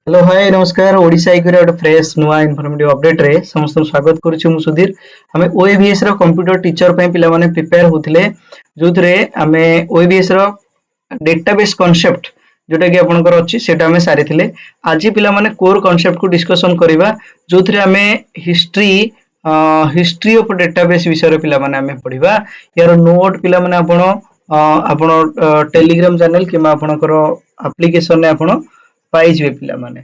Hello hi नमस्कार ओडिशा आइकर गोटे fresh नुआ इनफॉर्मेटिव अपडेट रे समस्त स्वागत करुछु मु सुधीर। हमें ओएबीएस रो कंप्यूटर टीचर पई पिला माने प्रिपेयर होथिले जोथरे हमें ओएबीएस रो डेटाबेस कांसेप्ट जोटा कि आपनकर अछि सेटा हमें सारिथिले। आज पिला माने कोर कांसेप्ट को डिस्कशन करिवा जोथरे हमें हिस्ट्री ऑफ डेटाबेस विषय पिला माने हमें पढिबा। यार नोट पिला माने आपण टेलीग्राम चैनल किमा आपनकर एप्लीकेशन ने आपण पाइजिबे पिला माने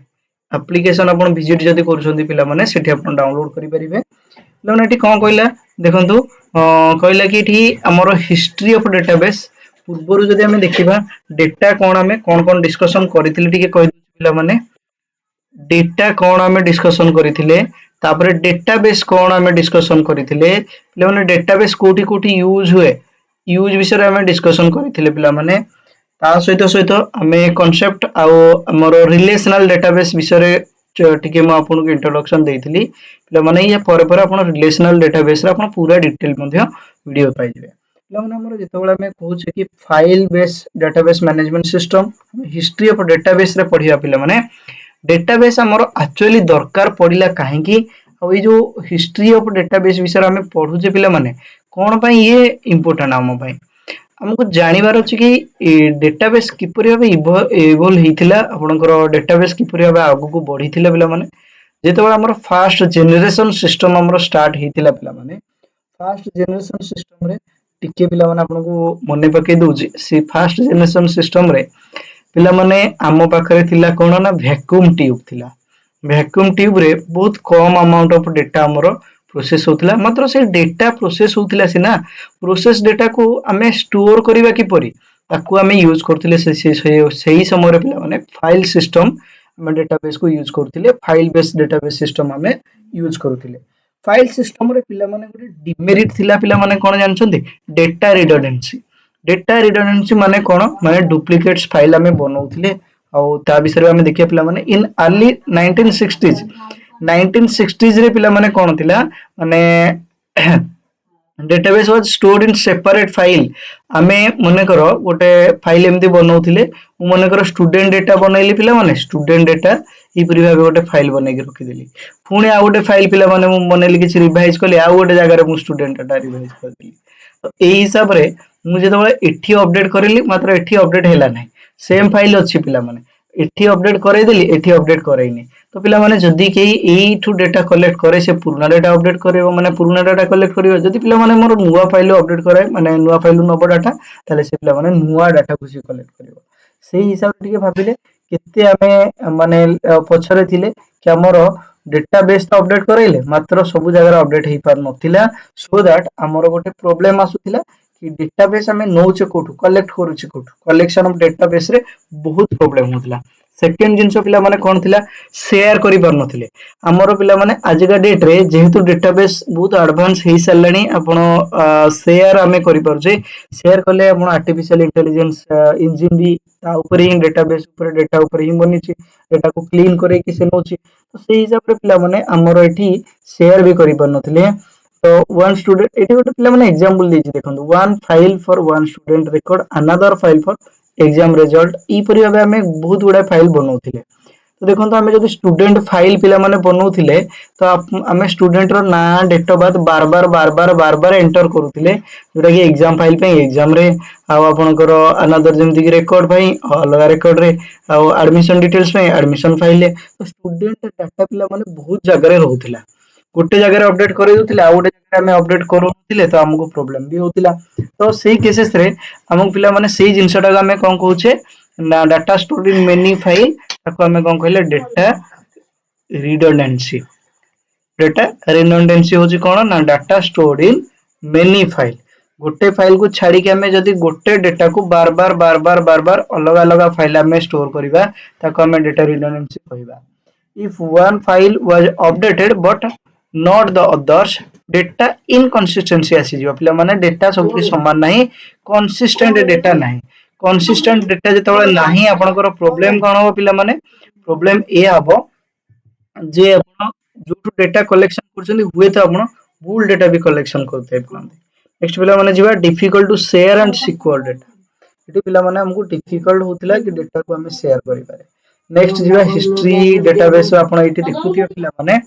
एप्लीकेशन आपण विजिट जदी करूछंती पिला माने सेठी आपण डाउनलोड करि परिबे। पिला माने एठी कोन कहला देखंतु कहला कि एठी हमर हिस्ट्री ऑफ डेटाबेस पूर्वरु जदी हमें देखिबा डेटा कोन हमें कोन डिस्कशन करिथिले टिके कहि पिला माने डेटा कोन हमें डिस्कशन करिथिले तापरे डेटाबेस कोन हमें डिस्कशन करिथिले पिला माने डेटाबेस कोठी कोठी यूज हुए यूज विषय हमें डिस्कशन करिथिले पिला माने ता सहित सहित आमे कांसेप्ट आउ हमर रिलेशनल डेटाबेस विषय टिके म आपन इंट्रोडक्शन देइथिली पिला माने या परे परे आपन रिलेशनल डेटाबेस रे आपन पूरा डिटेल मध्ये वीडियो पाइ जिवे। पिला माने हमर जेतेबेला हमें कहू छै कि file base database management system history of database रे पढिया पिला माने डेटाबेस हमर एक्चुअली दरकार पडिला काहे कि आ ए जो हिस्ट्री ऑफ डेटाबेस विषय हमें पढू जे पिला माने कोन पई ये इंपोर्टेंट हम पई हमको जानिबार अछि कि डेटाबेस किपरि भाबे इवोल्व हेतिला आपनकर डेटाबेस किपरि भाबे आगु को बढ़िथिला पिला माने जेतेबेला हमर फर्स्ट जनरेशन सिस्टम हमर स्टार्ट हेतिला पिला माने फर्स्ट जनरेशन सिस्टम रे टिके पिला माने आपनको मने पके दोछि से फर्स्ट जनरेशन सिस्टम रे पिला माने आम पाखरे थिला कोन ना वैक्यूम ट्यूब थिला। वैक्यूम ट्यूब रे बहुत कम अमाउंट ऑफ डेटा हमर प्रोसेस होतिला मात्र से डेटा प्रोसेस होतिला सिना प्रोसेस डेटा को हमें स्टोर करिवा किपरि ताकू हमें यूज करथिले सही समय रे पिला माने फाइल सिस्टम हमें डेटाबेस को यूज करथिले फाइल बेस्ड डेटाबेस सिस्टम हमें यूज करथिले। फाइल सिस्टम रे पिला माने गोटे डिमेरिट थिला पिला माने कोन जानछन्ती डेटा रिडंडेंसी माने कोन माने डुप्लीकेट्स फाइल हमें बनौथिले आ ता विषय हमें देखिया पिला माने इन अर्ली 1960s रे पिला माने कोन थिला माने database was stored in separate file आमे मने करो गोटे फाइल एमती बनौथिले मु मने करो स्टूडेंट डेटा बनैली पिला माने स्टूडेंट डेटा ई परि भाबे गोटे फाइल बनै के रखि देली पुणी आ गोटे फाइल पिला माने मु बनैली किछ रिवाइज करली आ गोटे जगह रे मु स्टूडेंट डेटा रिवाइज कर देली तो एही हिसाब रे मु जेतेबेले एठी अपडेट करेली मात्र एठी अपडेट हैला नै सेम फाइल अछि पिला माने एठी अपडेट करे देली एठी अपडेट करैनी तो पिला माने जदी के एठू डेटा कलेक्ट करे से पुराना डेटा अपडेट करेबो माने पुराना डेटा कलेक्ट करियो जदी पिला माने मोर नुवा फाइल अपडेट करे माने नुवा फाइल नबो डाटा ताले से पिला माने नुवा डाटा को से कलेक्ट करियो सेही हिसाब टिके भाबिले केते हमें माने पछरे थिले कि हमर डेटाबेस तो अपडेट करैले मात्र सब जगह update hey par नथिला so that हमर गोटे प्रॉब्लम आसुथिला कि डेटाबेस हमें नौचे कोठु कलेक्ट करूची कोठु कलेक्शन ऑफ डेटाबेस रे बहुत प्रॉब्लम होतला। सेकंड जिंस पिला माने कोन थिला शेयर करि पार नथिले हमर पिला माने आजिका डेट रे जेहेतु डेटाबेस बहुत एडवांस हे सल्लानी आपण शेयर हमें करि पारजे शेयर करले आपण आर्टिफिशियल इंटेलिजेंस इंजन भी ता ऊपर ही डेटाबेस ऊपर डेटा ऊपर ही बनिची डेटा को क्लीन करे कि से नोची तो सेही हिसाब रे पिला माने हमर एठी शेयर भी करि पार नथिले तो वन स्टूडेंट एठी गोटे पिला माने एग्जांपल देछि देखंतु one file for one student record another file for exam result ई परि भाबे हमें बहुत गुडा फाइल बनौथिले तो देखंतु हमें जदी स्टूडेंट फाइल पिला माने बनौथिले तो हमें स्टूडेंट रो ना डेट ऑफ बर्थ बार बार एंटर करूथिले जोटा कि एग्जाम फाइल पे एग्जाम रे आ आपनकर अनदर जेमति कि रिकॉर्ड भाई अलग रिकॉर्ड रे आ एडमिशन डिटेल्स पे एडमिशन फाइल ले तो स्टूडेंट डाटा पिला माने बहुत जगह रे रहउथिला गोटे जगह रे अपडेट करे दोथिले आ गोटे जगह में अपडेट करूथिले तो हमको प्रॉब्लम भी होतिला तो सेही केसेस रे हमको पिला माने सेही जिंसटा का हमें कोन कहूचे ना data stored in many file ताको हमें कोन कहले डेटा रिडंडेंसी डेटा रिडंडेंसी होची कोन ना data stored in many file गोटे फाइल को छाड़ी के हमें जदी गोटे डेटा को बार बार अलग अलग फाइल में स्टोर करिबा ताको हमें डेटा रिडंडेंसी कहबा। If one file was updated but not the others data inconsistency आसीजिबा पिला माने डेटा सब के समान नाही कंसिस्टेंट डेटा नाही कंसिस्टेंट डेटा जेतबेले नाही आपनकर प्रॉब्लम कोन हो पिला माने प्रॉब्लम ए हबो जे आपण जो डेटा कलेक्शन करछन हुए तो आपण भूल डेटा भी कलेक्शन करते आपण नेक्स्ट पिला माने जिबा difficult to share and secure data एटी पिला माने हमको डिफिकल्ट होतिला कि डेटा को हमें शेयर करि पारे नेक्स्ट जीवा हिस्ट्री डेटाबेस आपण एठी देखुथियो पिला माने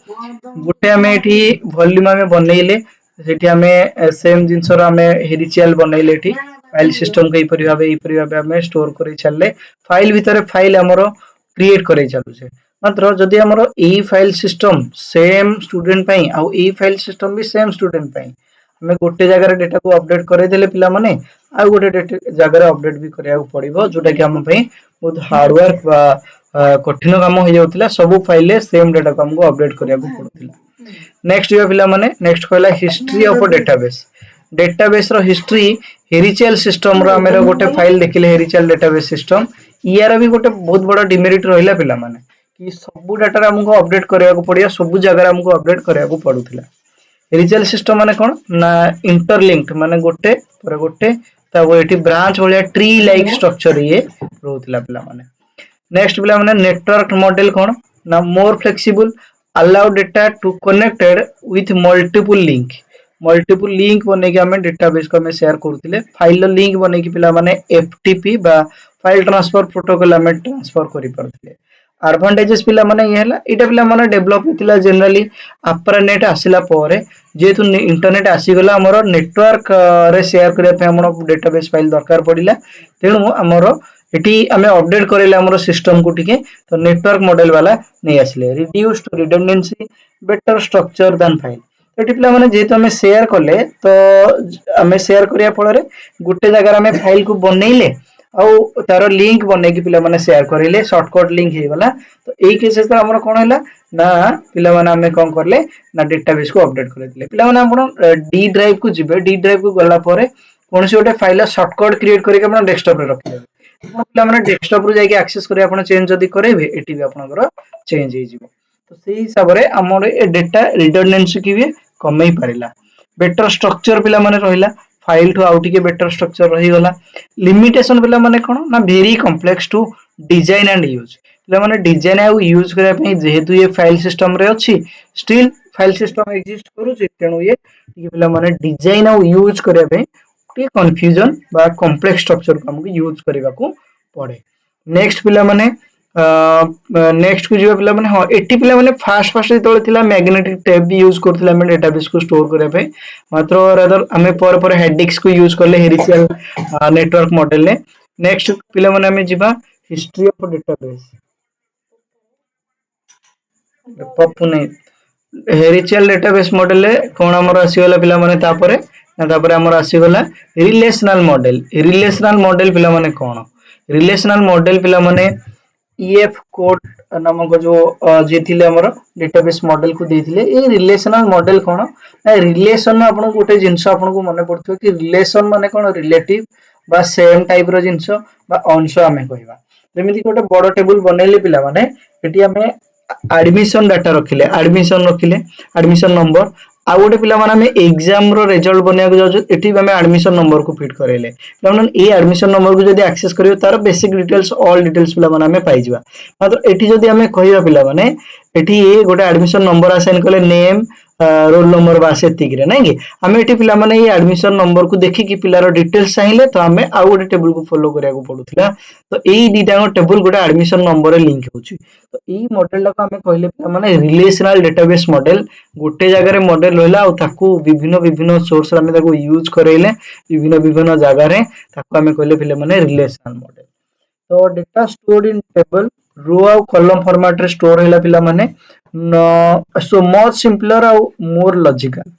गोटे आमे एठी वॉल्यूम आमे बनैले सेठी आमे सेम जिंसर आमे हेरिचियल बनैले एठी फाइल सिस्टम के एपरि भाबे आमे स्टोर करै चलले फाइल भितरे फाइल हमरो क्रिएट करै चलु छे मात्र जदि हमरो एई फाइल सिस्टम सेम स्टूडेंट पई आ एई फाइल सिस्टम भी सेम स्टूडेंट पई हमें गोटे जगह डेटा को अपडेट करे देले पिला माने आ गोटे जगह अपडेट भी करिया पड़िबो जोटा कि हम पई बहुत हार्ड वर्क बा कठिन काम हो जाउतिला सब फाइल सेम डेटा को हमको अपडेट करिया पड़ुतिला नेक्स्ट जो पिला माने नेक्स्ट कहला हिस्ट्री ऑफ डेटाबेस डेटाबेस रो हिस्ट्री हेरिचियल सिस्टम रो हमर गोटे फाइल देखिले हेरिचियल डेटाबेस सिस्टम यार भी गोटे बहुत बड़ा डिमेरिट रहिला पिला माने कि सब डाटा हमको अपडेट करिया पड़िया सब जगह हमको अपडेट करिया पड़ुतिला हेरिचियल सिस्टम माने कोन ना इंटरलिंक्ड माने गोटे पर गोटे ताको एठी ब्रांच भलिया ट्री लाइक स्ट्रक्चर ये रहउतिला पिला माने नेक्स्ट पिला माने नेटवर्क मॉडल कोन ना more flexible allow data to connected with multiple link बने के हमें डेटाबेस को हमें शेयर करथिले फाइल लिंक बने के पिला माने एफटीपी बा फाइल ट्रांसफर प्रोटोकॉल हमें ट्रांसफर करि परथिले एडवांटेजेस पिला माने ये हला एटा पिला माने डेवलप होतिला जनरली आफ्टर नेट आसिला परे जेतु इंटरनेट आसी गला हमर नेटवर्क रे शेयर करिया पे हमर डेटाबेस फाइल दरकार पडिला तेनु हमर एटी हमें अपडेट करेले हमर सिस्टम को टिके तो नेटवर्क मॉडल वाला नहीं आसले reduced redundancy better structure than file एटी पिला माने जेतु हमें शेयर करले तो हमें शेयर करिया फल रे गुटे जगह हमें फाइल को बनैले आउ तार लिंक बने कि पिला माने शेयर करेले शॉर्टकट लिंक हे गला तो एई केसेस रे हमर कोन हैला ना पिला माने हमें कोन करले ना डेटाबेस को अपडेट कर दिले पिला माने आपण डी ड्राइव को जिबे डी ड्राइव को गला परे कोनसी गोटे फाइल शॉर्टकट क्रिएट करके आपण डेस्कटॉप रे रखले पिला माने डेस्कटॉप रो जाके एक्सेस करे आपण चेंज जदी करेबे एटी भी आपनकर चेंज हे जिवो तो सेही हिसाब रे हमर ए डेटा रिडंडेंसी की भी कमई पारिला बेटर स्ट्रक्चर पिला माने रहिला फाइल टू आउट के बेटर स्ट्रक्चर रही गला लिमिटेशन पिला माने कोन ना very complex to design and use पिला माने डिजाइन आ यूज करै पई जेहेतु ये फाइल सिस्टम रे अछि स्टिल फाइल सिस्टम एग्जिस्ट करू जे तेनु ये पिला माने डिजाइन आ यूज करै पई के कंफ्यूजन बा कॉम्प्लेक्स स्ट्रक्चर को हमको यूज करबा को पड़े नेक्स्ट पिला माने नेक्स्ट को जो पिला माने हां 80 पिला माने फास्ट जेतले थिला मैग्नेटिक टेप भी यूज करथिला हम डेटाबेस को स्टोर करे पे मात्र रादर हमें पर हेडिक्स को यूज करले हेरिचियल नेटवर्क मॉडल ने नेक्स्ट पिला माने हमें जिबा हिस्ट्री ऑफ डेटाबेस पप्पू नै हेरिचियल डेटाबेस मॉडल ले कोन हमर आसी गला पिला माने तापरे हमर आसी गला रिलेशनल मॉडल पिला माने कोन रिलेशनल मॉडल पिला माने ईएफ कोड नामक जो जे थिले हमर डेटाबेस मॉडल को देथिले ए रिलेशनल मॉडल कोन ना रिलेशन में आपन गोटे जिंस आपन को मने पड़थो कि रिलेशन माने कोन रिलेटिव बा सेम टाइप रो जिंस बा अंश हमें कहबा जेमिति गोटे बड़ टेबल बनेले पिला माने एटी हमें एडमिशन डाटा रखिले एडमिशन नंबर आ गोटे पिला माने हमें एग्जाम रो रिजल्ट बनिया को जाउ एटी हमें एडमिशन नंबर को फिट करेले मतलब ए एडमिशन नंबर को जदी एक्सेस करियो तार बेसिक डिटेल्स ऑल डिटेल्स पिला माने हमें पाई जिबा मतलब एटी जदी हमें कहिबा पिला माने एटी ए गोटे एडमिशन नंबर असाइन करले नेम रोल नंबर बास एतिक रे नहीं कि हमें एटी पिला माने ये एडमिशन नंबर को देखि कि पिलार डिटेल्स चाहिए तो हमें आउ गोटे टेबल को फॉलो करिया को पडुथिला तो एई दीटा टेबल गोटे एडमिशन नंबर रे लिंक होची तो एई मॉडल ला हमें कहले पिला माने रिलेशनल डेटाबेस मॉडल गोटे जगह रे मॉडल रहला और ताकू विभिन्न सोर्स हमें ताकू यूज करेले विभिन्न जगह रे ताकू हमें कहले पिला माने रिलेशनल मॉडल तो data stored in table row और कॉलम फॉर्मेट रे स्टोर हैला पिला माने सो मच सिंपलर और मोर लॉजिकल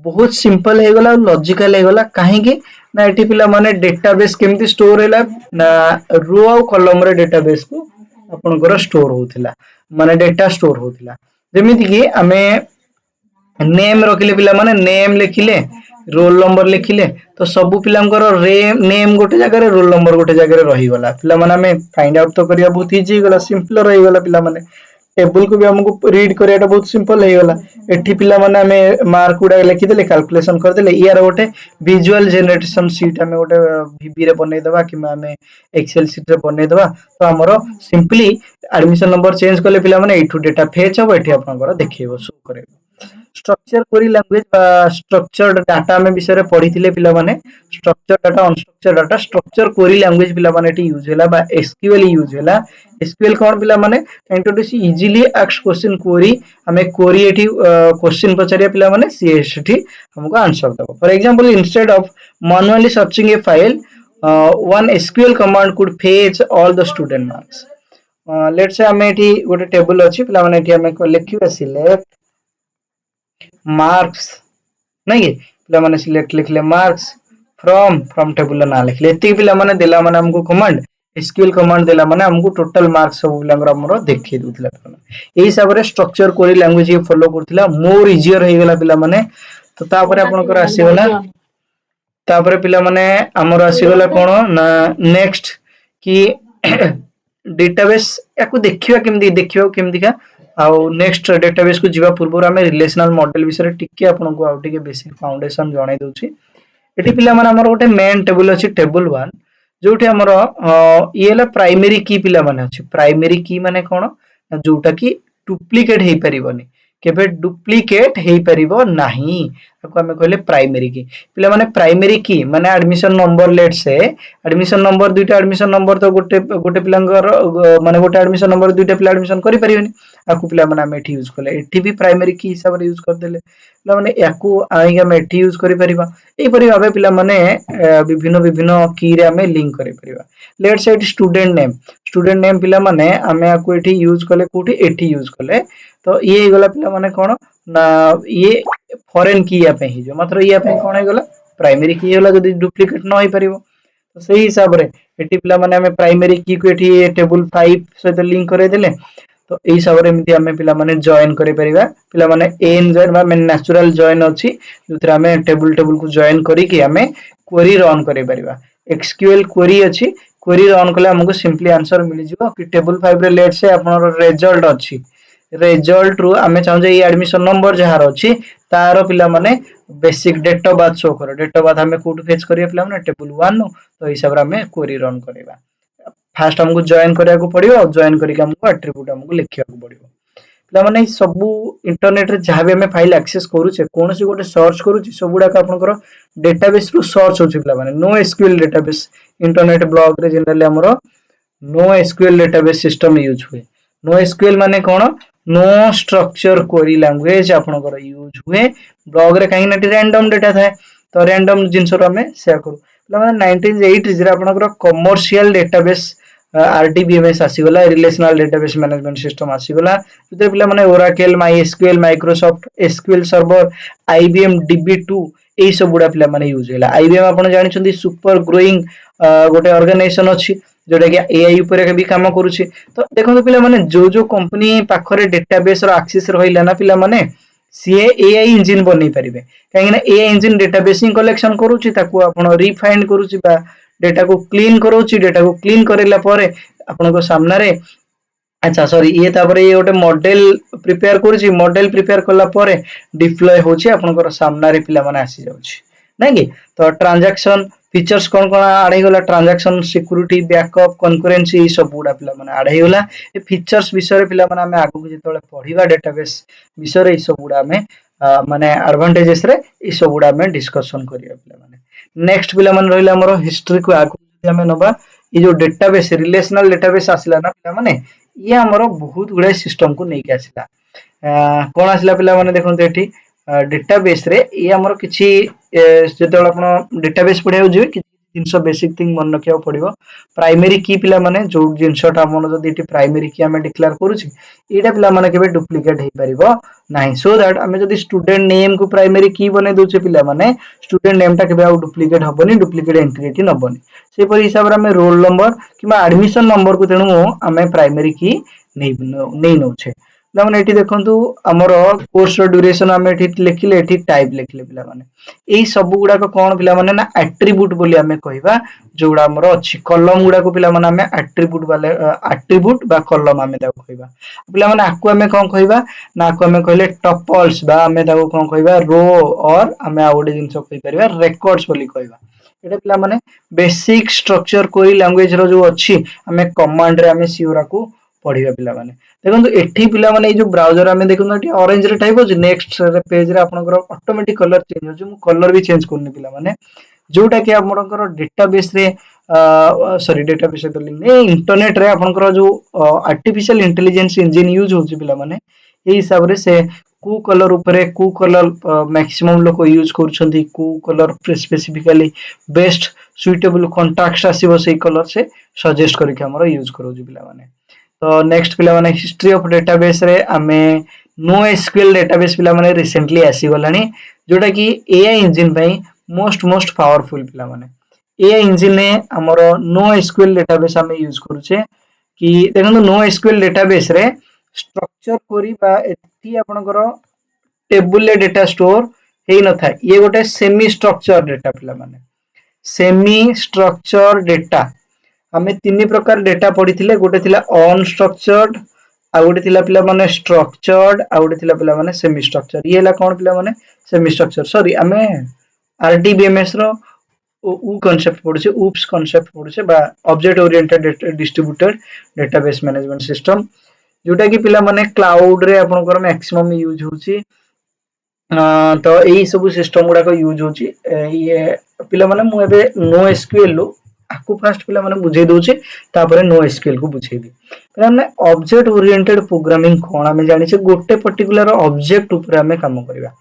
बहुत सिंपल हे गला लॉजिकल हे गला काहे कि ना एठी पिला माने डेटाबेस केमती स्टोर हैला ना रो और कॉलम रे डेटाबेस को आपनकर स्टोर होथिला माने डेटा स्टोर होथिला जेमिति कि हमें नेम रखिले पिला माने नेम लिखिले रोल नंबर लिखिले तो सब पिलांकर नेम गोटे जगह रे रोल नंबर गोटे जगह रे रही गला पिला माने हमें फाइंड आउट तो करिया बहुत इजी गला सिंपल रही गला पिला माने टेबल को भी हमको रीड करियाटा बहुत सिंपल हे गला एठी पिला माने हमें मार्क उडा लिखि देले कैलकुलेशन कर देले यार गोटे विजुअल जनरेशन शीट हमें गोटे वीबी रे बनै दबा कि हमें एक्सेल शीट रे बनै दबा तो हमरो सिंपली एडमिशन नंबर चेंज करले पिला माने एठू डेटा फेच हो एठी आपनकर देखिबो शो करेबो structure query language structured data में विषय पढ़ी पिला माने structure data unstructured data structure query language पिला माने एटी यूज होला बा एसक्यूएल यूज होला एसक्यूएल कोन पिला माने introduce easily asked question query हमें क्वेरी एटी क्वेश्चन पचारिया पिला माने सी एटी हमको आंसर दबो for example instead of manually searching a file one SQL command could fetch all the student marks let's say हमें एटी गोटे टेबल अछि पिला माने एटी हमें लिखिबा सिलेक्ट मार्क्स नहीं कि पिला माने सिलेक्ट लिखले मार्क्स फ्रॉम टेबल ना लिखले एति पिला माने देला माने हमको कमांड एसक्यूएल कमांड देला माने हमको टोटल मार्क्स सब पिलांगर हमरो देखि दुतला एही हिसाब रे स्ट्रक्चर क्वेरी लैंग्वेज ये फॉलो करथिला मोर इजियर हे गेला पिला माने तो तापर आपनकर आसी गेला तापर पिला माने हमर आसी गेला कोन ना नेक्स्ट कि डेटाबेस याकू देखिबा केमदी का आउ नेक्स्ट डेटाबेस को जीवा पूर्व आम रिलेशनल मॉडल विषय टिके आपको आउ टिके बेसिक फाउंडेशन जणाई दूची एटी पिला माने हमर गोटे मेन टेबल अछि टेबल 1 जोठी हमर ये ला प्राइमरी की पिला माने अछि प्राइमरी की माने कोन जोटा की डुप्लीकेट हे परिबनी केबे डुप्लीकेट हे परिबो नाही आपको हमें कहले प्राइमरी की पिला माने प्राइमरी की माने एडमिशन नंबर लेट से एडमिशन नंबर दुईटा एडमिशन नंबर तो गोटे गोटे पिलांगर माने गोटे एडमिशन नंबर दुईटा पिला एडमिशन करि परिबनी आकु पिला माने हम एठी यूज करले एठी भी प्राइमरी की हिसाब रे यूज कर देले पिला माने याकू आइ हम एठी यूज करि परिबा एई परि भाबे पिला माने विभिन्न विभिन्न की रे हमें लिंक करि परिबा लेट्स से स्टूडेंट नेम पिला माने हमें आकु एठी यूज करले कोठी एठी यूज करले तो ये गला पिला माने कोन ना ये फॉरेन की या पे ही जो मात्र या पे कोन गला प्राइमरी की होला जदी डुप्लीकेट न होई परिबो तो सही हिसाब रे एटी पिला माने हमें प्राइमरी की को एटी टेबल 5 सहित लिंक करे देले तो एई हिसाब रे एमती हमें पिला माने जॉइन करे परिबा पिला माने एन जॉइन बा में नेचुरल जॉइन अछि जोथरा हमें टेबल को जॉइन करी कि हमें क्वेरी रन करे परिबा एसक्यूएल क्वेरी अछि क्वेरी रन कले हमको सिंपली आंसर मिल जिवो कि टेबल 5 रे लेट से आपनर रिजल्ट अछि रिजल्ट रु आमे चाहू जे एडमिशन नंबर जहार अछि तारो पिला माने basic date of birth show करो डेट ऑफ बर्थ हमें कोड फेच करिया पिला माने टेबल 1 नो तो हिसाब रे हमें क्वेरी रन करबा फास्ट हमको जॉइन करिया को पड़ियो जॉइन करिके हमको एट्रिब्यूट हमको लिखिया को पड़ियो पिला माने सब इंटरनेट रे जहां भी हमें फाइल एक्सेस करू छे कोनोसी गोटे सर्च करू छी सबुडा का आपनकर डेटाबेस रु सर्च होची पिला माने no SQL database internet blog रे जनरली हमरो no SQL database system use हुए नो एसक्यूएल माने कोन नो स्ट्रक्चर क्वेरी लैंग्वेज आपनकर यूज हुए ब्लॉग रे काहे नटी रैंडम डेटा थाए तो रैंडम जिंस रो हमें शेयर करू पिला माने 1980 रे आपनकर कमर्शियल डेटाबेस आरडीबीएमएस आसीगला रिलेशनल डेटाबेस मैनेजमेंट सिस्टम आसीगला जते पिला माने Oracle MySQL Microsoft SQL server IBM DB two एई सब गुडा पिला माने यूज होला आईबीएम आपण जानि छथि सुपर ग्रोइंग गोटे ऑर्गेनाइजेशन अछि जोटा कि एआई ऊपर भी काम करूछि तो देखो पिला माने जो कंपनी पाखरे डेटाबेस रो एक्सेस रहिला ना पिला माने सीए एआई इंजन बनै परिबे काहे ना एआई इंजन डेटाबेस कलेक्शन करूछि ताकू आपण रिफाइन करूछि बा डेटा को क्लीन करूछि डेटा को क्लीन करेला परे आपण को सामना रे अच्छा सॉरी ये तापर ये गोटे मॉडल प्रिपेयर करूछि मॉडल प्रिपेयर करला परे डिप्लॉय होछि आपनकर सामना रे पिला माने आसी जाउछि नै कि तो ट्रांजैक्शन फीचर्स कोन कोन आडे गला ट्रांजैक्शन सिक्योरिटी बैकअप कनकरेंसी ई सब गुडा पिला माने आडे गला ए फीचर्स विषय रे पिला माने हमें आगु जेतोले पढिबा डेटाबेस विषय रे ई सब गुडा में माने एडवांटेजेस रे ई सब गुडा में डिस्कशन करिया पिला माने नेक्स्ट पिला माने रहिला हमरो हिस्ट्री को आगु जे हमें नबा ई जो डेटाबेस रिलेशनल डेटाबेस आसिला ना पिला माने ये हमरो बहुत गुडा सिस्टम को नै के आसिला कोन आसिला पिला माने देखोन एठी डेटाबेस रे ये हमरो किछि जेतोल आपण डेटाबेस पढिया जे कि जिंसो बेसिक थिंग मन रखिया पड़िबो प्राइमरी की पिला माने जो जिंसोटा हमन जदी एठी प्राइमरी की हमें डिक्लेयर करूछि एटा पिला माने केबे डुप्लीकेट हे परिबो नाही सो दैट हमें जदी स्टूडेंट नेम को प्राइमरी की बने दोचे पिला माने स्टूडेंट नेम टा केबे आउ डुप्लीकेट हबनी डुप्लीकेट एंटिटी नबनी से पर हिसाब रे हमें रोल नंबर किबा एडमिशन नंबर को तेनु हमें प्राइमरी की नै नउछे माने एठी देखंतु हमर कोर्स रो ड्यूरेशन हमें एठी लिखिले एठी टाइप लिखिले पिला माने एई सब गुडा को कोन पिला माने ना एट्रिब्यूट बोली हमें कहिबा जोडा हमर अछि कॉलम गुडा को पिला माने हमें एट्रिब्यूट वाले एट्रिब्यूट बा कॉलम हमें ताको कहिबा पिला माने आकु हमें कोन कहिबा ना आकु हमें कहले टपल्स बा हमें ताको कोन कहिबा रो और हमें आउडे जिंसो कहि परिबा रेकॉर्ड्स बोली कहिबा एटा पिला माने बेसिक स्ट्रक्चर कोई लैंग्वेज रो जो अछि हमें कमांड रे हमें सियोरा को पढ़िबा पिला माने देखंतु एठी पिला माने जो ब्राउजर हमें देखंतु एठी ऑरेंज रे टाइप होची नेक्स्ट पेज रे आपनकर ऑटोमेटिक कलर चेंज होची मु कलर भी चेंज करनी पिला माने जोटा कि आपनकर डेटाबेस रे सॉरी डेटाबेस तो लिंक नहीं इंटरनेट रे आपनकर जो आर्टिफिशियल इंटेलिजेंस इंजन यूज होची पिला माने ए हिसाब रे से को कलर ऊपर को कलर मैक्सिमम लोग यूज करूछंती को colour specifically best suitable contrast आसीबो से कलर से सजेस्ट करके हमर यूज करूछु पिला माने तो नेक्स्ट पिला माने हिस्ट्री ऑफ डेटाबेस रे आमे नो एसक्यूएल डेटाबेस पिला माने रिसेंटली आसी गलानी जोटा कि एआई इंजन पई मोस्ट पावरफुल पिला माने एआई इंजन ने हमर नो एसक्यूएल डेटाबेस आमे यूज करूछे कि देखंतु नो एसक्यूएल डेटाबेस रे स्ट्रक्चर करी बा एठी आपनकर टेबुल डेटा स्टोर हेई न था ये गोटे सेमी स्ट्रक्चर डेटा पिला माने सेमी स्ट्रक्चर डेटा हमें तीन प्रकार डेटा पढ़ी गोटे थिला अनस्ट्रक्चर्ड आ गोटे थिला पिला माने स्ट्रक्चर्ड आ गोटे थिला पिला माने सेमी स्ट्रक्चर ये ला कोन पिला माने सेमी स्ट्रक्चर सॉरी हमें आरडीबीएमएस रो उ कांसेप्ट पढुचे ऊप्स कांसेप्ट पढुचे बा object oriented distributed database management system जोटा कि पिला माने क्लाउड रे आपनकर मैक्सिमम यूज होची तो यही सब सिस्टम गुडा यूज होची ये पिला माने मु एबे नो एसक्यूएल लो आकु फास्ट पिला माने बुझे दोचे तापरे नो एसक्यूएल को बुझेबी पिला माने ऑब्जेक्ट ओरिएंटेड प्रोग्रामिंग कोन हमें जानि छे गोटे पर्टिकुलर ऑब्जेक्ट ऊपर हमें काम करबा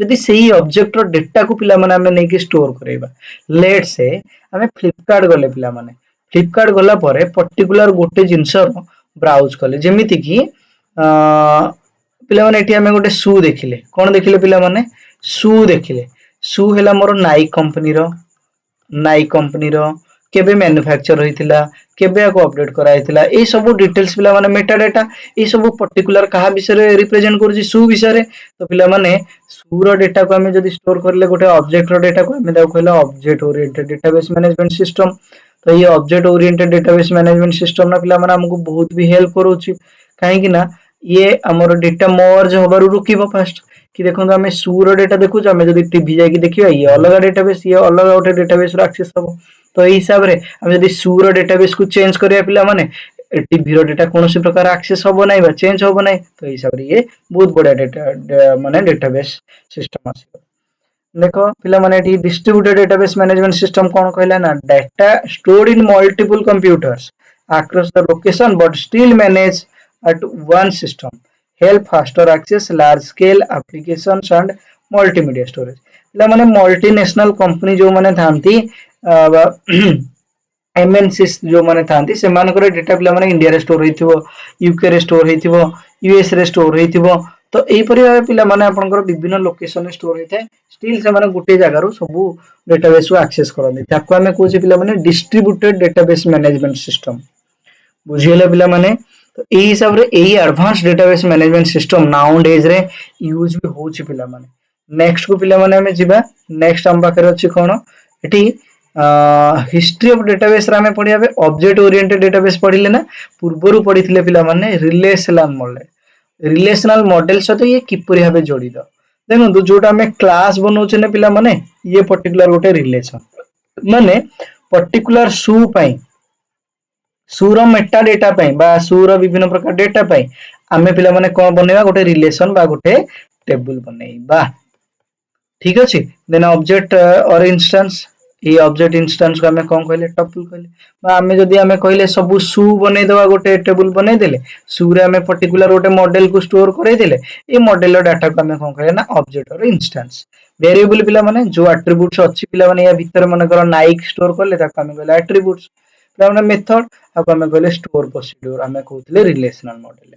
यदि सेही ऑब्जेक्ट रो डेटा को पिला माने हमें नै कि स्टोर करबा लेट से हमें फ्लिपकार्ट गले पिला माने फ्लिपकार्ट गला परे पर्टिकुलर गोटे जिंस रो ब्राउज कले जेमिति कि पिला माने एठी हमें गोटे शू देखिले कोन देखिले पिला माने शू देखिले शू हेला मोर नाइक कंपनी रो केबे मैन्युफैक्चर होइतिला केबे आको अपडेट कराइतिला ए सब डिटेल्स पिला माने मेटा डाटा ए सब पर्टिकुलर कहा विषय रे रिप्रेजेंट करूची शू विषय रे तो पिला माने शू रो डेटा को हमें जदी स्टोर करले गोटे ऑब्जेक्ट रो डेटा को हमें दाउ कहला object oriented database management system तो ये object oriented database management system ना पिला माने हमको बहुत भी हेल्प करूची काहे कि ना ये हमर डेटा मर्ज होबारु रुकिबो फास्ट कि देखो हमें सूर डेटा देखु हमें जदी टीवी जाकी देखियो ये अलग डेटाबेस ये अलग गोटे डेटाबेस रो एक्सेस हबो तो एई हिसाब रे हम जदी सूर डेटाबेस को चेंज करिया पिला माने टीवी रो डेटा कोनोसी प्रकार एक्सेस हबो नै बा चेंज हबो नै तो एई हिसाब रे ये बहुत बड़ा डेटा माने डेटाबेस सिस्टम आसी देखो पिला माने एटी डिस्ट्रीब्यूटेड डेटाबेस मैनेजमेंट सिस्टम कोन कहला ना data stored in multiple computers across the location but still manage at one system help faster access large scale applications and multimedia storage पिला माने मल्टीनेशनल कंपनी जो माने थांती एमएनसीस जो माने थांती से मानकर डेटा पिला माने इंडिया रे स्टोर होइथिबो यूके रे स्टोर होइथिबो यूएस रे स्टोर होइथिबो तो एई परि पिला माने आपनकर विभिन्न लोकेशन रे स्टोर होइथाय स्टिल से माने गुटे जगह रो सब डेटाबेस को एक्सेस करନ୍ତି ताको हमें कोछि पिला माने डिस्ट्रीब्यूटेड डेटाबेस मैनेजमेंट सिस्टम बुझियला पिला माने तो एई हिसाब रे एई advance database management system now days रे यूज भी होछि पिला माने नेक्स्ट को पिला माने हमें जिबा नेक्स्ट हम पाखरे अछि कोन एठी हिस्ट्री ऑफ डेटाबेस रे हमें पढियाबे ऑब्जेक्ट ओरिएंटेड डेटाबेस पढिले ना पूर्वरु पढिथिले पिला माने रिलेशनल मॉडल सहित ये किपरि भाबे जोड़ित देखो जोटा हमें क्लास बनौछे ने पिला माने ये पर्टिकुलर गोटे रिलेशन माने पर्टिकुलर शू पई शू रो मेटा डेटा पई बा शू रो विभिन्न प्रकार डेटा पई आमे पिला माने कोन बनेबा गोटे रिलेशन बा गोटे टेबल बनेइबा ठीक अछि देन ऑब्जेक्ट और इंस्टेंस ये ऑब्जेक्ट इंस्टेंस को हमें कोन कहले टपल कहले बा हमें जदी हमें कहले सब शू बनै देबा गोटे टेबल बनै देले शू रे हमें पर्टिकुलर गोटे मॉडल को स्टोर करै देले ए मॉडल रो डाटा को हमें कोन कहले ना ऑब्जेक्ट और इंस्टेंस वेरिएबल पिला माने जो एट्रिब्यूट्स अछि पिला माने या भीतर मन कर नाइक स्टोर करले ताको हमें कहले एट्रिब्यूट्स पिला माने मेथड अब हमें कहले स्टोर प्रोसीड्यूर हमें कहले रिलेशनल मॉडल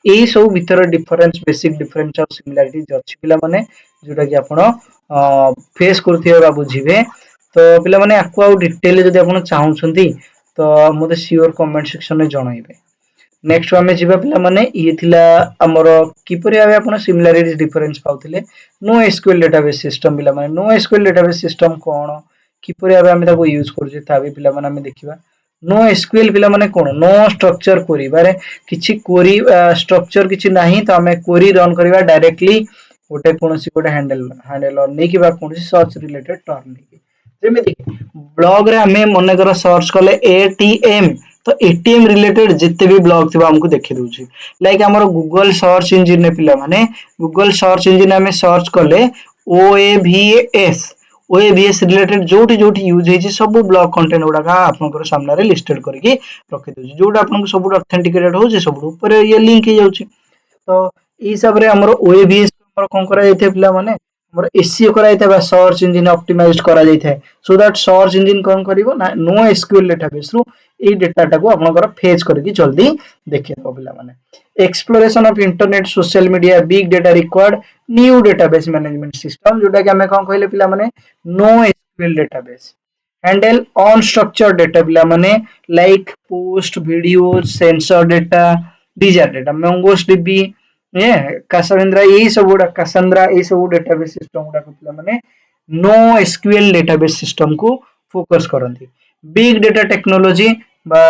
एई सब भीतर डिफरेंस बेसिक डिफरेंस और सिमिलरिटीज अछि पिला माने जोटा कि आपण फेस करथिबा बा बुझिबे तो पिला माने आकु आउ डिटेल जदी आपण चाहुछंती तो मते श्योर कमेंट सेक्शन में जणाइबे नेक्स्ट हमें जिबा पिला माने ये थिला हमर किपरि आबे आपण सिमिलरिटीज डिफरेंस पाउथिले नो एसक्यूएल डेटाबेस सिस्टम पिला माने नो एसक्यूएल डेटाबेस सिस्टम कोन किपरि आबे हम ताको यूज करजे ताबे पिला माने हम देखिबा नो एसक्यूएल पिला माने कोन नो स्ट्रक्चर क्वेरी बारे किछि क्वेरी स्ट्रक्चर किछि नाही तो हमें क्वेरी रन करबा डायरेक्टली गोटे कोनोसी गोटे हैंडलर नै कि बा कोनोसी सर्च रिलेटेड टर्म नै जेमिति ब्लॉग रे हमें मन कर सर्च कले एटीएम तो तो एटीएम रिलेटेड जिते भी ब्लॉग थिबा हमको देखि दउची लाइक हमर गूगल सर्च इंजन ने पिला माने गूगल सर्च इंजन हमें सर्च करले ओएवीएस ओएवीएस रिलेटेड जोटी जोटी यूज हे सब ब्लॉग कंटेंट गुडा का आपनकर सामने रे लिस्टेड करके रखि दउची जोटा आपनको सब ऑथेंटिकेटेड हो जे सब ऊपर ये लिंक हे जाउची तो ई सब रे हमर ओएवीएस हमर कोन करा जाइथे पिला माने हमर एसईओ करा जाइथे बा सर्च इंजन ऑप्टिमाइज्ड करा जाइथे सो दैट सर्च इंजन कोन करिवो ना नो एसक्यूएल डेटाबेस रु ए डेटा को आपनकर फेच करके जल्दी देखि दो पिला माने exploration of internet social media big data required new database management system जोटा कि हमें कोन कहले पिला माने no SQL database handle unstructured data पिला माने like post video sensor data डीजर डेटा मंगोस डीबी ये कासांद्रा ये सब गुडा कासांद्रा ये सब डेटाबेस सिस्टम गुडा को पिला माने नो एसक्यूएल डेटाबेस सिस्टम को फोकस करंती बिग डेटा टेक्नोलॉजी बा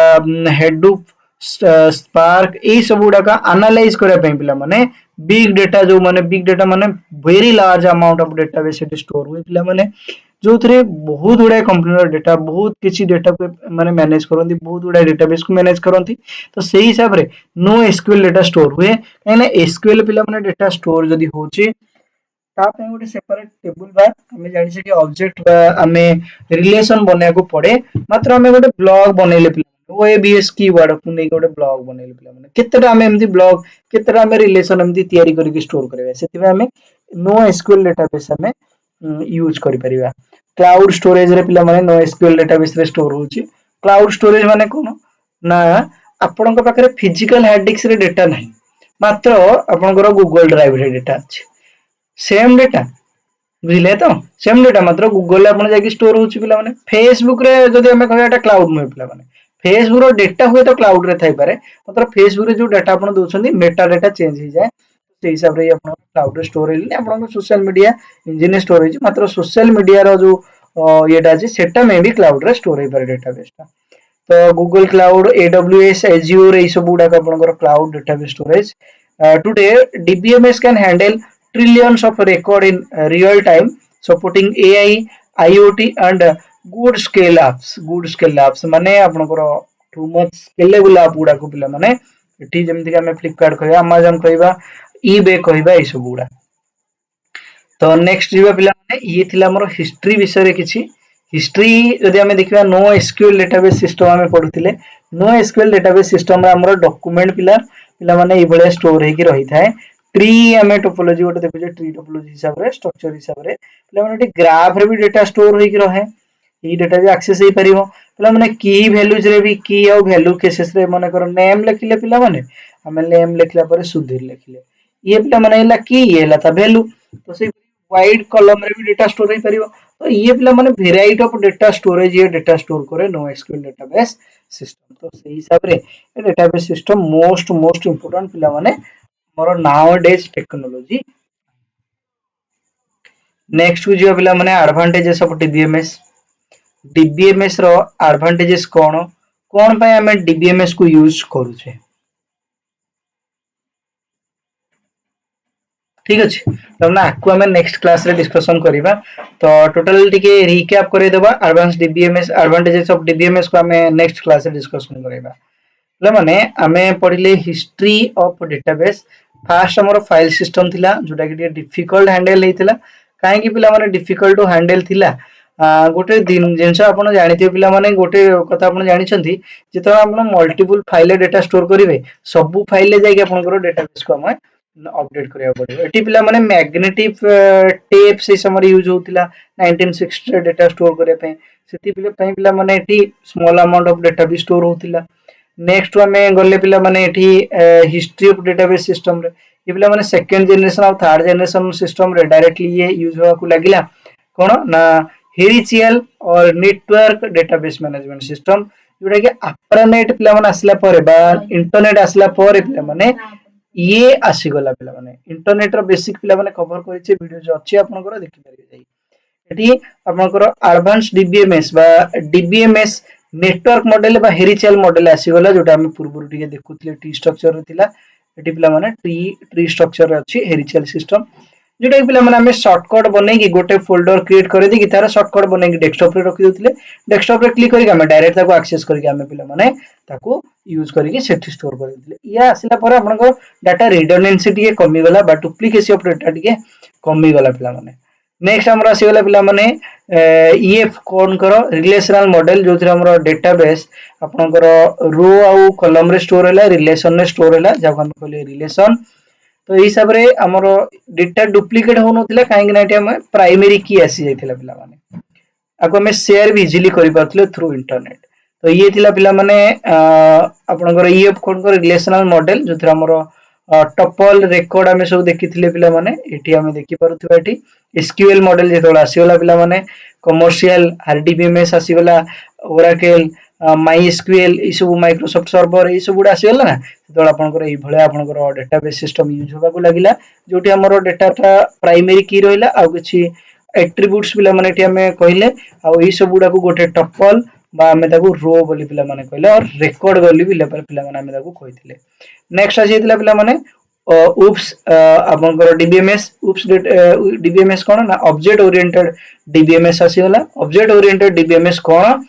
हेडूप स्पार्क ए सब गुडा का एनालाइज करे पे पिला माने बिग डेटा जो माने बिग डेटा माने very large amount of database से स्टोर हुए पिला माने जो थरे बहुत गुडा कंप्यूटर डेटा बहुत किछि डेटा को माने मैनेज करंती बहुत गुडा डेटाबेस को मैनेज करंती तो सेही हिसाब रे नो एसक्यूएल डेटा स्टोर हुए काहे एसक्यूएल पिला माने डेटा स्टोर जदी होची ता पे गोटे सेपरेट टेबल बा हमें जानि से कि ऑब्जेक्ट बा हमें रिलेशन बनेया को पड़े मात्र हमें गोटे ब्लॉग बनेले पिला ओएबीएस कीवर्ड को नै गोटे ब्लॉग बनेले पिला माने केतेटा हमें एमदी ब्लॉग केतेटा हमें रिलेशन एमदी तयारी करके स्टोर करबा सेति हमें नो एसक्यूएल डेटाबेस हमें यूज करि परिबा क्लाउड स्टोरेज रे पिला माने नो एसक्यूएल डेटाबेस रे स्टोर होची क्लाउड स्टोरेज माने कोन ना आपनका पाखरे फिजिकल हार्ड डिस्क रे डेटा नाही मात्र आपनकर गूगल ड्राइव रे डेटा अछि सेम डेटा बुझिले तो सेम डेटा मात्र गूगल अपन जाकी स्टोर होची पिला माने फेसबुक रे जदी हमें कहया एटा क्लाउड नु पिला माने फेसबुक रो डेटा हुए तो क्लाउड रे थाई पारे मात्र फेसबुक रे जो डेटा अपन दोछंदी मेटा डेटा चेंज हो जाए से हिसाब रे अपन क्लाउड रे स्टोर हेले अपन सोशल मीडिया इंजन स्टोर होची मात्र सोशल मीडिया रो जो येटा अछि सेटा में भी क्लाउड रे स्टोर हे पारे डेटाबेस ता तो गूगल क्लाउड एडब्ल्यूएस एज्योर ए सब गुडा अपन cloud database storage today DBMS can handle trillions of record in real time supporting AI IoT and good scale apps माने आपनकर टू मच स्केलेबल ऐप गुडा को पिला माने एठी जेमति हमें फ्लिपकार्ट कहबा Amazon कहबा eBay कहबा ए सब गुडा तो नेक्स्ट जीवा पिला माने ये थिला हमर हिस्ट्री विषय रे किछि हिस्ट्री जदि हमें देखिबा नो एसक्यूएल डेटाबेस सिस्टम हमें पढुतिले नो एसक्यूएल डेटाबेस सिस्टम रे हमर डॉक्यूमेंट पिला माने ए भले स्टोर हे कि रही थाए ट्री हमें टोपोलॉजी गोटे देखु ट्री टोपोलॉजी हिसाब रे स्ट्रक्चर हिसाब रे पिला माने ग्राफ रे भी डेटा स्टोर होई कि रहे ई डेटा भी एक्सेस हे परिबो पिला माने की वैल्यूज रे भी की और वैल्यू केसेस रे माने कर नेम लिखिले पिला माने हमें नेम लिखला पर सुधीर लिखिले ये पिला माने हला की ये हला ता वैल्यू तो से वाइड कॉलम रे भी डेटा स्टोर हे परिबो तो ये पिला माने वेराइटी ऑफ डेटा स्टोरेज ये डेटा स्टोर करे नो एसक्यूएल डेटाबेस सिस्टम तो से हिसाब रे ये डेटाबेस सिस्टम मोस्ट इंपोर्टेंट पिला माने मोर नाउडेज टेक्नोलॉजी नेक्स्ट को जो पिला माने एडवांटेजेस ऑफ डीबीएमएस रो एडवांटेजेस कोन पे हमें डीबीएमएस को यूज करू छे ठीक अछि तो ना आकु हमें नेक्स्ट क्लास रे डिस्कशन करिबा तो टोटल टिके रिकैप करे देबा advance DBMS advantages of DBMS को हमें नेक्स्ट क्लास रे डिस्कशन करिबा ले माने हमें पढिले हिस्ट्री ऑफ डेटाबेस फास्ट हमर फाइल सिस्टम थिला जोटा कि डिफिकल्ट हैंडल हेतिला काहे कि पिला माने डिफिकल्ट टू हैंडल थिला गोटे दिन जेंस आपण जानिथियो पिला माने गोटे कथा आपण जानिछंती जेतो आपण मल्टीपल फाइल डेटा स्टोर करिवे सब फाइल ले जाई आपनकर डेटाबेस को हम अपडेट करिया पड़िबो एटी पिला माने मैग्नेटिक टेप से समर यूज होतिला 1960 डेटा स्टोर करिया पे सेति पिला माने eighty small amount of data भी स्टोर होतिला नेक्स्ट हमें गले पिला माने एठी हिस्ट्री ऑफ डेटाबेस सिस्टम रे ये पिला माने सेकंड जनरेशन और थर्ड जनरेशन सिस्टम रे डायरेक्टली ये यूज होआ को लागिला कोन ना हेरिचियल और नेटवर्क डेटाबेस मैनेजमेंट सिस्टम जोटा कि अप्रनेट पिला माने असला परे बा इंटरनेट असला परे पिला माने ये आसी गला पिला माने इंटरनेट रो बेसिक पिला माने कवर करिचे वीडियो जो अछि आपनकर देखि परिबे जाई एठी आपनकर एडवांस डीबीएमएस बा डीबीएमएस नेटवर्क मॉडल बा हेरिचियल मॉडल आसी गला जोटा हम पूर्व टिके देखुतले ट्री स्ट्रक्चर रे थिला एठी पिला माने ट्री स्ट्रक्चर रे अछि हेरिचियल सिस्टम जोटा कि पिला माने हमें शॉर्टकट बनै कि गोटे फोल्डर क्रिएट करे दे कि तारा शॉर्टकट बनै कि डेस्कटॉप रे रखि दोतिले डेस्कटॉप रे क्लिक करी हम डायरेक्ट ताको एक्सेस करी हम पिला माने ताको यूज करके सेठी स्टोर कर देथिले या आसिला पर आपनको डाटा रिडंडेंसी टिके कमी गला बा डुप्लीकेसी ऑफ डाटा टिके कमी गला पिला माने नेक्स्ट हमर आसी गला पिला माने ईएफ कोन करो रिलेशनल मॉडल जो हमर डेटाबेस आपनकर रो आउ कॉलम रे स्टोर होला रिलेशन रे स्टोर होला जब हम कहले रिलेशन तो एई हिसाब रे हमर डेटा डुप्लीकेट हो नथिला काहे कि हम प्राइमरी की आसी जाइथिला पिला माने आको हमें शेयर भी इजीली करि पारथले थ्रू इंटरनेट तो ये थिला पिला माने आपनकर ईएफ कोन कर रिलेशनल मॉडल जो हमर टपल रेकॉर्ड हमें सब देखिथिले पिला माने एठी हमें देखि पारुथबा एठी एसक्यूएल मॉडल जे तोला आसीगला पिला माने कमर्शियल आरडीबीएमएस आसीगला ओराकल माई एसक्यूएल ई सब माइक्रोसॉफ्ट सर्वर ई सब गुडा आसीगला ना तो आपनकर ई भले आपनकर डेटाबेस सिस्टम यूज होबा को लागिला जोटी हमर डेटाटा प्राइमरी की रहिला आ किछि एट्रिब्यूट्स पिला माने एठी हमें कहिले आ ई सब गुडा को गोटे टपल बा हमें ताको रो बोली पिला माने कहिले और रेकॉर्ड बोली पिला माने हमें ताको कहिथिले नेक्स्ट आसीथिला पिला माने उप्स आपनकर डीबीएमएस उप्स डीबीएमएस कोन ना ऑब्जेक्ट ओरिएंटेड डीबीएमएस आसीगला ऑब्जेक्ट ओरिएंटेड डीबीएमएस कोन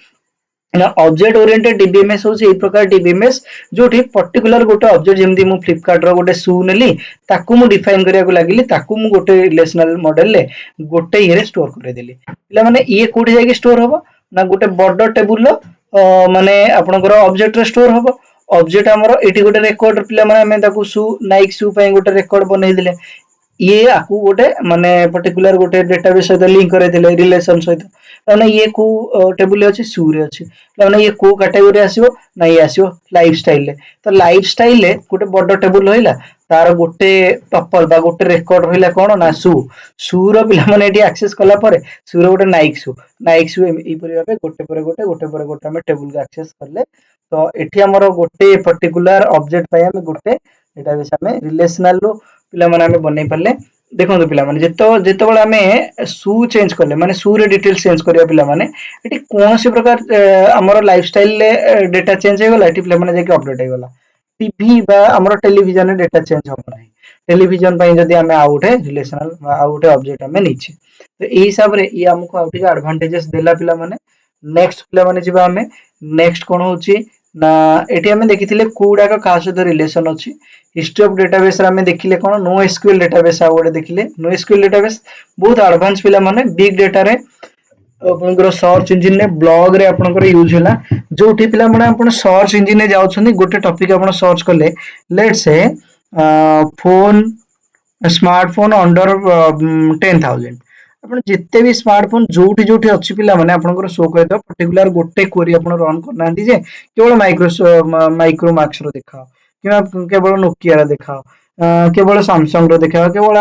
ना ऑब्जेक्ट ओरिएंटेड डीबीएमएस होची ए प्रकार डीबीएमएस जोठी पर्टिकुलर गोटे ऑब्जेक्ट जेमदी मु फ्लिपकार्ट रो गोटे शू नेली ताकू मु डिफाइन करिया को लागिली ताकू मु गोटे रिलेशनल मॉडल ले गोटे ये स्टोर करे देली पिला माने ये कोठी जाके स्टोर होबो ना गोटे बॉर्डर टेबुल लो माने आपनकर ऑब्जेक्ट रे स्टोर होबो ऑब्जेक्ट हमरो एठी गोटे रेकॉर्ड पिला माने हमें ताकू शू नाइक शू पय गोटे रेकॉर्ड बनै दिले ये आकू गोटे माने पर्टिकुलर गोटे डेटाबेस सहित लिंक करे दिले रिलेशन सहित माने ये को टेबुल अछि शू रे अछि माने ये को कैटेगरी आसीबो ना ये आसीबो लाइफस्टाइल ले तो लाइफस्टाइल ले गोटे बॉर्डर टेबुल होइला तार गोटे टपल बा गोटे रेकॉर्ड होइला कोन ना शू शू रो पिला माने एठी एक्सेस कला परे शू रो गोटे नाइक शू ई परि भाबे गोटे पर गोटे हम टेबुल के एक्सेस करले तो एठी हमरो गोटे पर्टिकुलर ऑब्जेक्ट पय हम गोटे डेटाबेस हमें रिलेशनल रो पिला माने हमें बनै परले देखो पिला माने जेतो बळे हमें शू चेंज करले माने शू रे डिटेल्स चेंज करिया पिला माने एठी कोनोसी प्रकार हमरो लाइफस्टाइल ले डेटा चेंज हे गला एठी पिला माने जेके अपडेट हे गला टीवी बा हमरो टेलीविजन रे डेटा चेंज हो नाही टेलीविजन पय जदी हमें आउट है रिलेशनल आउट है ऑब्जेक्ट हमें नीचे तो ए हिसाब रे ई हमको आउट के एडवांटेजेस देला पिला माने नेक्स्ट पिला माने जिबा हमें नेक्स्ट कोन होची ना एठी हमें देखिथिले कोडा का का सहित रिलेशन अछि हिस्ट्री ऑफ डेटाबेस रे हमें देखिले कोन नो एसक्यूएल डेटाबेस आ गोटे देखिले नो एसक्यूएल डेटाबेस बहुत एडवांस पिला माने बिग डेटा रे आपनकर सर्च इंजन ने ब्लॉग रे आपनकर यूज होला जोठी पिला माने आपन सर्च इंजन ने जाउछनी गोटे टॉपिक आपन सर्च करले let's say phone smartphone under 10000 आपण जिते भी स्मार्टफोन जोठी जोठी अछि पिला माने आपनकर शो करे तो पर्टिकुलर गोटे क्वेरी आपन रन करना आंती जे केवल माइक्रोमैक्स रो देखाओ किबा केवल नोकिया रो देखाओ केवल सैमसंग रो देखाओ केवल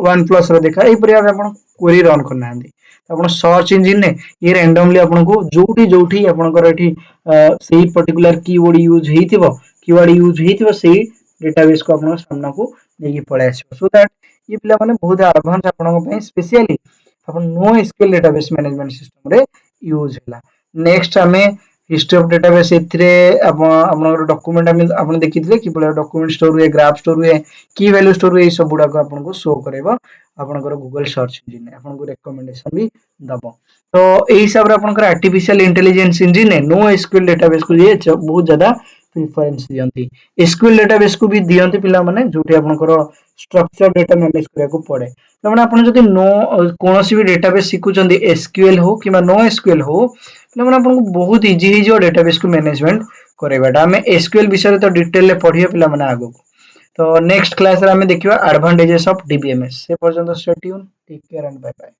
वन प्लस रो देखाओ ए परिया आपन क्वेरी रन करना आंती आपण सर्च इंजन ने ये रैंडमली आपन को जोठी जोठी आपनकर एठी सेही पर्टिकुलर कीवर्ड यूज हेतिबो सेही डेटाबेस को आपन सामना को नेकी पळे आसीबो सो दैट ये पिला माने बहुत एडवांस आपन पय स्पेशली अपन no SQL database management system रे यूज होला नेक्स्ट हमें हिस्ट्री ऑफ डेटाबेस एथिरे अपन डॉक्यूमेंट हम अपन देखिथिले कि बोले डॉक्यूमेंट स्टोर हुए ग्राफ स्टोर हुए की वैल्यू स्टोर हुए सब बुडा को अपन को शो करेबो आपनकर गूगल सर्च इंजन आपन को रिकमेंडेशन भी दबो तो ए हिसाब रे आपनकर आर्टिफिशियल इंटेलिजेंस इंजन ने नो एसक्यूएल डेटाबेस को ये बहुत ज्यादा प्रेफरेंस दियंती एसक्यूएल डेटाबेस को भी दियंती पिला माने जोटी आपनकर स्ट्रक्चर डेटा मैनेज करिया को पड़े त माने आपन जदी नो कोनोसी भी डेटाबेस सिखुचंदी एसक्यूएल हो किबा नो एसक्यूएल हो त माने आपन को बहुत इजी ही जो डेटाबेस को मैनेजमेंट करेबाटा हमें एसक्यूएल विषय तो डिटेल ले पढिया पिला माने आगो तो नेक्स्ट क्लास रे हमें देखिबा एडवांटेजेस ऑफ डीबीएमएस से पर्यंत stay tune take care and bye bye.